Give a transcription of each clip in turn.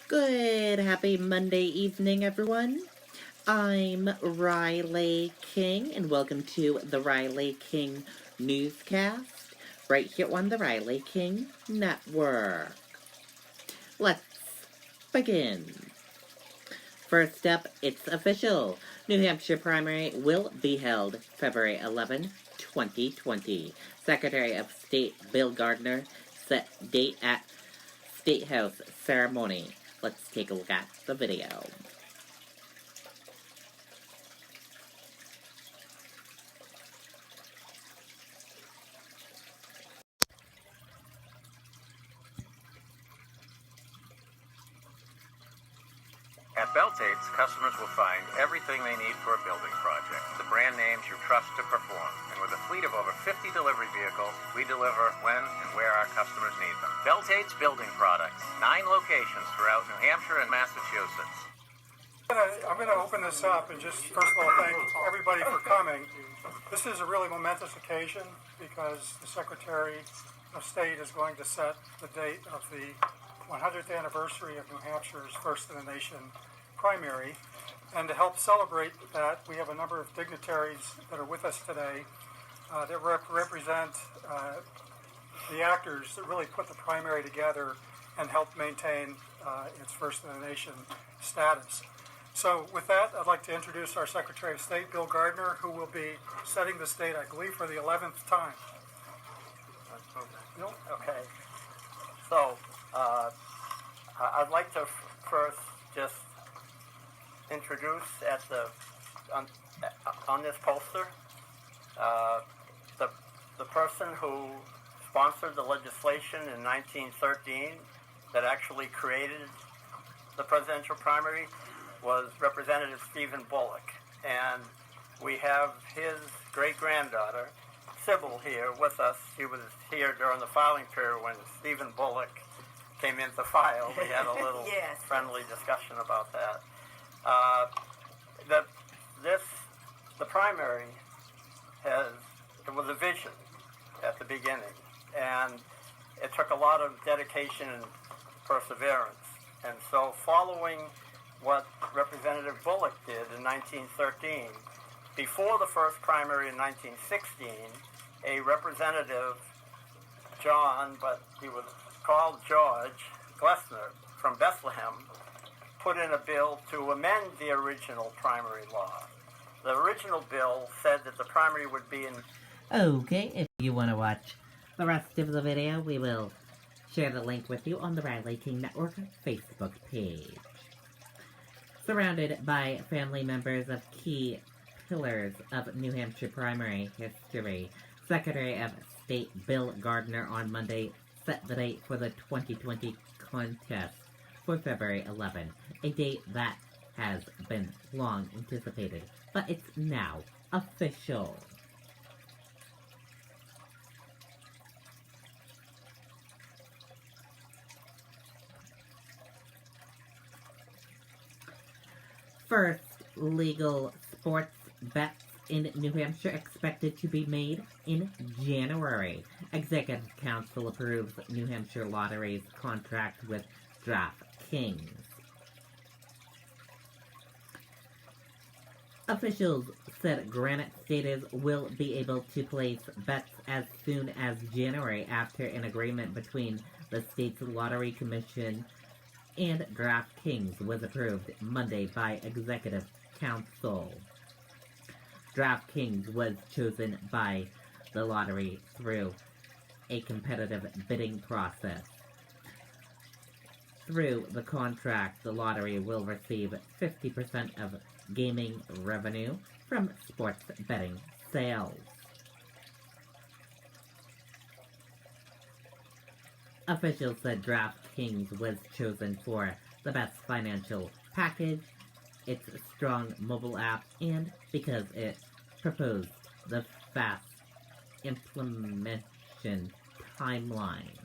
Good, happy Monday evening, everyone. I'm Riley King, and welcome to the Riley King Newscast, right here on the Riley King Network. Let's begin. First up, it's official. New Hampshire primary will be held February 11, 2020. Secretary of State Bill Gardner set date at State House ceremony. Let's take a look at the video. At Beltates, customers will find everything they need for a building project. The brand names you trust to perform. And with a fleet of over 50 delivery vehicles, we deliver when and where our customers need them. Beltates Building Products. 9 locations throughout New Hampshire and Massachusetts. I'm going to open this up and just first of all thank everybody for coming. This is a really momentous occasion because the Secretary of State is going to set the date of the 100th anniversary of New Hampshire's First in the Nation primary. And to help celebrate that, we have a number of dignitaries that are with us today that represent the actors that really put the primary together and help maintain its First in the Nation status. So with that, I'd like to introduce our Secretary of State, Bill Gardner, who will be setting this date, I believe, for the 11th time. Bill? Okay. So, I'd like to first just introduce on this poster the person who sponsored the legislation in 1913 that actually created the presidential primary was Representative Stephen Bullock, and we have his great-granddaughter Sybil here with us. She was here during the filing period when Stephen Bullock came in to file. We had a little Yes. friendly discussion about that. The primary it was a vision at the beginning, and it took a lot of dedication and perseverance. And so following what Representative Bullock did in 1913, before the first primary in 1916, a representative, John, but he was called George Glessner from Bethlehem, put in a bill to amend the original primary law. The original bill said that the primary would be in... Okay, if you want to watch the rest of the video, we will share the link with you on the Riley King Network Facebook page. Surrounded by family members of key pillars of New Hampshire primary history, Secretary of State Bill Gardner on Monday set the date for the 2020 contest for February 11, a date that has been long anticipated, but it's now official. First legal sports bets in New Hampshire expected to be made in January. Executive Council approves New Hampshire Lottery's contract with DraftKings. Officials said Granite Staters will be able to place bets as soon as January after an agreement between the state's Lottery Commission and DraftKings was approved Monday by Executive Council. DraftKings was chosen by the lottery through a competitive bidding process. Through the contract, the lottery will receive 50% of gaming revenue from sports betting sales. Officials said DraftKings was chosen for the best financial package, its strong mobile app, and because it proposed the fast implementation timeline.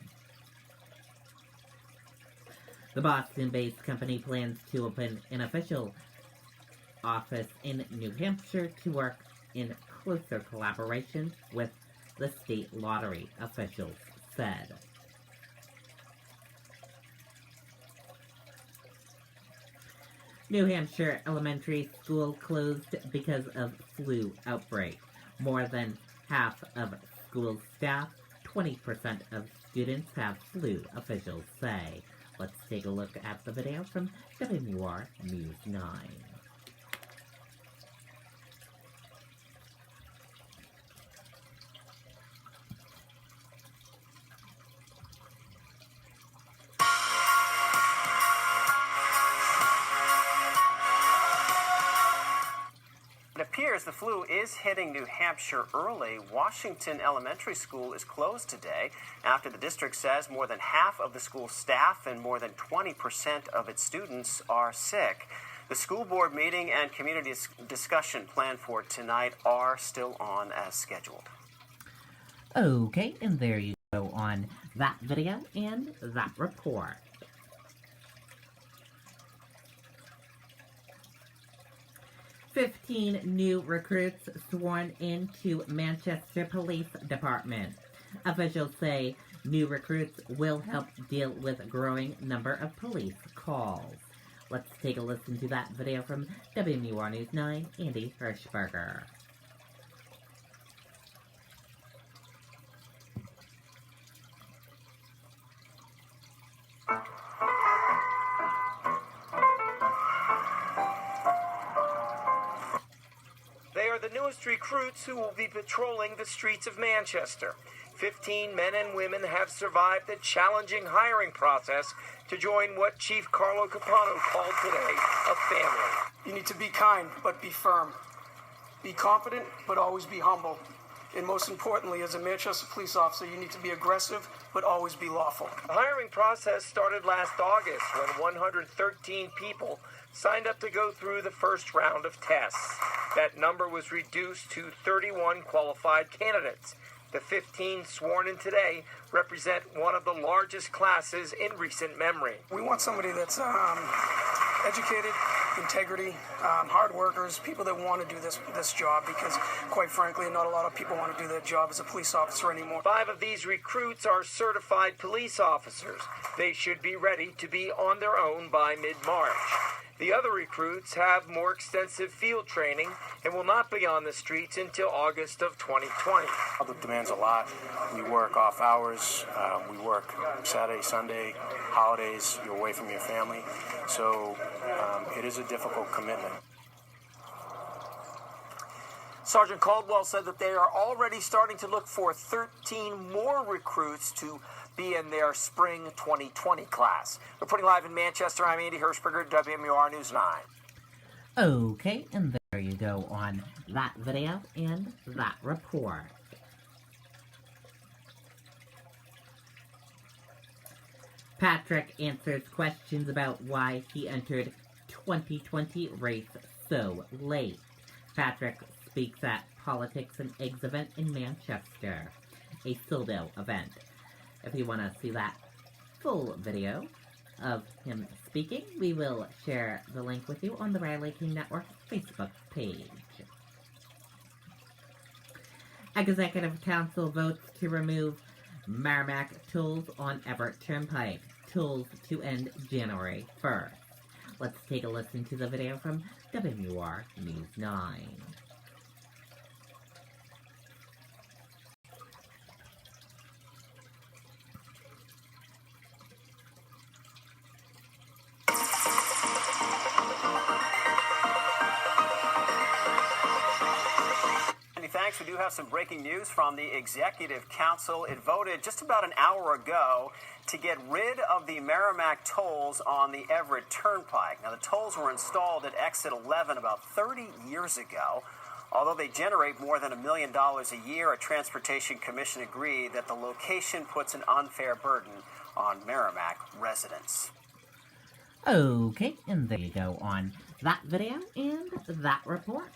The Boston-based company plans to open an official office in New Hampshire to work in closer collaboration with the state lottery, officials said. New Hampshire elementary school closed because of flu outbreak. More than half of school staff, 20% of students have flu, officials say. Let's take a look at the video from WMUR News 9. It appears the flu is hitting New Hampshire early. Washington Elementary School is closed today after the district says more than half of the school staff and more than 20% of its students are sick. The school board meeting and community discussion planned for tonight are still on as scheduled. Okay, and there you go on that video and that report. "15 new recruits sworn into Manchester Police Department. Officials say new recruits will help deal with a growing number of police calls. Let's take a listen to that video from WMUR News 9, Andy Hirschberger. They are the newest recruits who will be patrolling the streets of Manchester. 15 men and women have survived the challenging hiring process to join what Chief Carlo Capano called today a family. You need to be kind, but be firm. Be confident, but always be humble. And most importantly, as a Manchester police officer, you need to be aggressive, but always be lawful. The hiring process started last August when 113 people signed up to go through the first round of tests. That number was reduced to 31 qualified candidates. The 15 sworn in today represent one of the largest classes in recent memory. We want somebody that's educated, integrity, hard workers, people that want to do this job because, quite frankly, not a lot of people want to do that job as a police officer anymore. 5 of these recruits are certified police officers. They should be ready to be on their own by mid-March. The other recruits have more extensive field training and will not be on the streets until August of 2020. The demand's a lot. We work off hours. We work Saturday, Sunday, holidays. You're away from your family. So it is a difficult commitment. Sergeant Caldwell said that they are already starting to look for 13 more recruits to be in their spring 2020 class. Reporting live in Manchester, I'm Andy Hirschberger, WMUR News 9. Okay, and there you go on that video and that report. Patrick answers questions about why he entered 2020 race so late. Patrick speaks at Politics and Eggs event in Manchester, a Sildo event. If you want to see that full video of him speaking, we will share the link with you on the Riley King Network Facebook page. Executive Council votes to remove Merrimack tolls on Everett Turnpike. Tolls to end January 1st. Let's take a listen to the video from WMUR News 9. Thanks. We do have some breaking news from the Executive Council. It voted just about an hour ago to get rid of the Merrimack tolls on the Everett Turnpike. Now, the tolls were installed at Exit 11 about 30 years ago. Although they generate more than $1 million a year, a Transportation Commission agreed that the location puts an unfair burden on Merrimack residents. Okay, and there you go on that video and that report.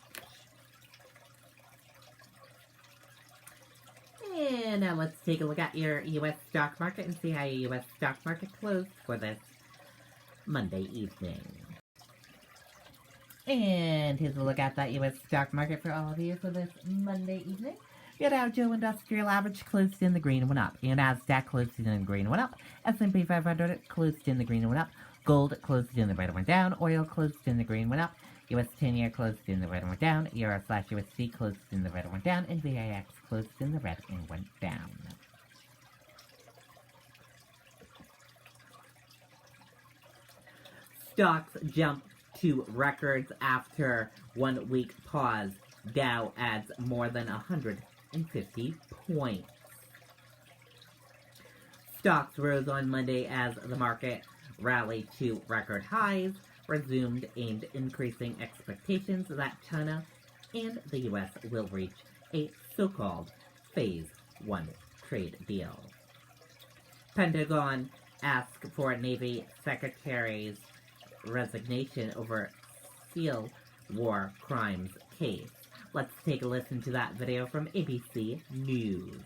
And now let's take a look at your U.S. stock market and see how your U.S. stock market closed for this Monday evening. And here's a look at that U.S. stock market for all of you for this Monday evening. Your Dow Jones Industrial Average closed in the green and went up. Your Nasdaq closed in the green and went up. S&P 500 closed in the green and went up. Gold closed in the red and went down. Oil closed in the green, went up. US 10-year closed in the red and went down. Euro/USD closed in the red and went down. And VIX closed in the red and went down. Stocks jumped to records after 1 week pause. Dow adds more than 150 points. Stocks rose on Monday as the market rallied to record highs, resumed and increasing expectations that China and the U.S. will reach a so-called Phase 1 trade deal. Pentagon asked for Navy Secretary's resignation over SEAL war crimes case. Let's take a listen to that video from ABC News.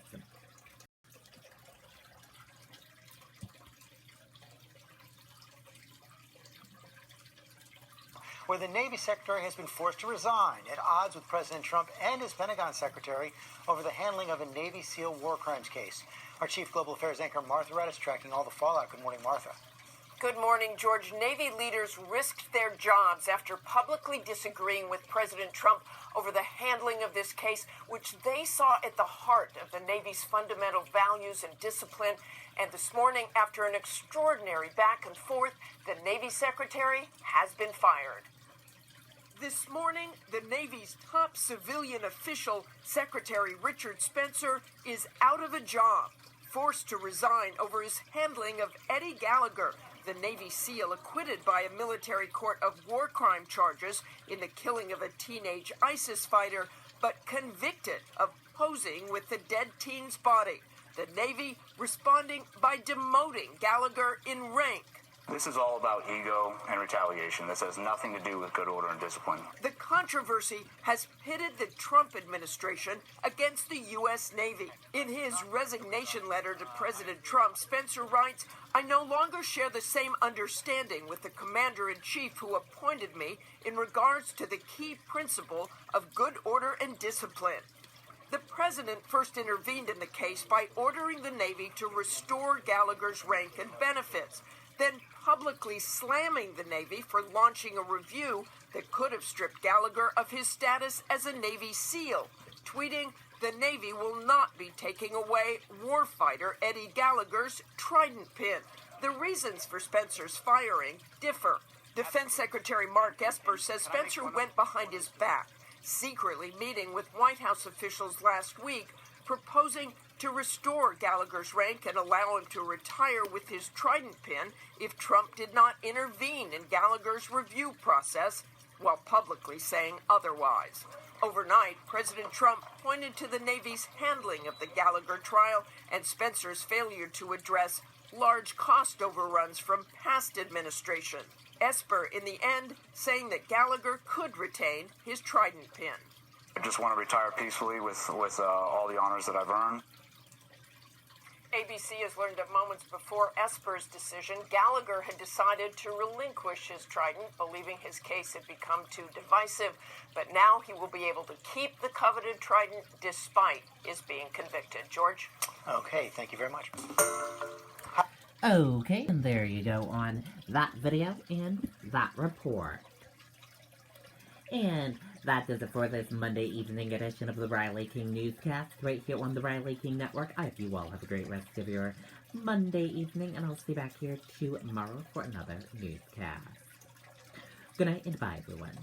Where the Navy Secretary has been forced to resign at odds with President Trump and his Pentagon Secretary over the handling of a Navy SEAL war crimes case. Our Chief Global Affairs anchor Martha Redd is tracking all the fallout. Good morning, Martha. Good morning, George. Navy leaders risked their jobs after publicly disagreeing with President Trump over the handling of this case, which they saw at the heart of the Navy's fundamental values and discipline. And this morning, after an extraordinary back and forth, the Navy Secretary has been fired. This morning, the Navy's top civilian official, Secretary Richard Spencer, is out of a job, forced to resign over his handling of Eddie Gallagher, the Navy SEAL acquitted by a military court of war crime charges in the killing of a teenage ISIS fighter, but convicted of posing with the dead teen's body. The Navy responding by demoting Gallagher in rank. This is all about ego and retaliation. This has nothing to do with good order and discipline. The controversy has pitted the Trump administration against the U.S. Navy. In his resignation letter to President Trump, Spencer writes, "I no longer share the same understanding with the Commander-in-Chief who appointed me in regards to the key principle of good order and discipline." The president first intervened in the case by ordering the Navy to restore Gallagher's rank and benefits, then publicly slamming the Navy for launching a review that could have stripped Gallagher of his status as a Navy SEAL, tweeting, "The Navy will not be taking away warfighter Eddie Gallagher's trident pin." The reasons for Spencer's firing differ. Defense Secretary Mark Esper says Spencer went behind his back, secretly meeting with White House officials last week, proposing to restore Gallagher's rank and allow him to retire with his trident pin if Trump did not intervene in Gallagher's review process, while publicly saying otherwise. Overnight, President Trump pointed to the Navy's handling of the Gallagher trial and Spencer's failure to address large cost overruns from past administration. Esper, in the end, saying that Gallagher could retain his trident pin. I just want to retire peacefully with all the honors that I've earned. ABC has learned that moments before Esper's decision, Gallagher had decided to relinquish his trident, believing his case had become too divisive. But now he will be able to keep the coveted trident despite his being convicted. George? Okay, thank you very much. Okay, and there you go on that video and that report. And that does it for this Monday evening edition of the Riley King Newscast, right here on the Riley King Network. I hope you all have a great rest of your Monday evening, and I'll see you back here tomorrow for another newscast. Good night and bye, everyone.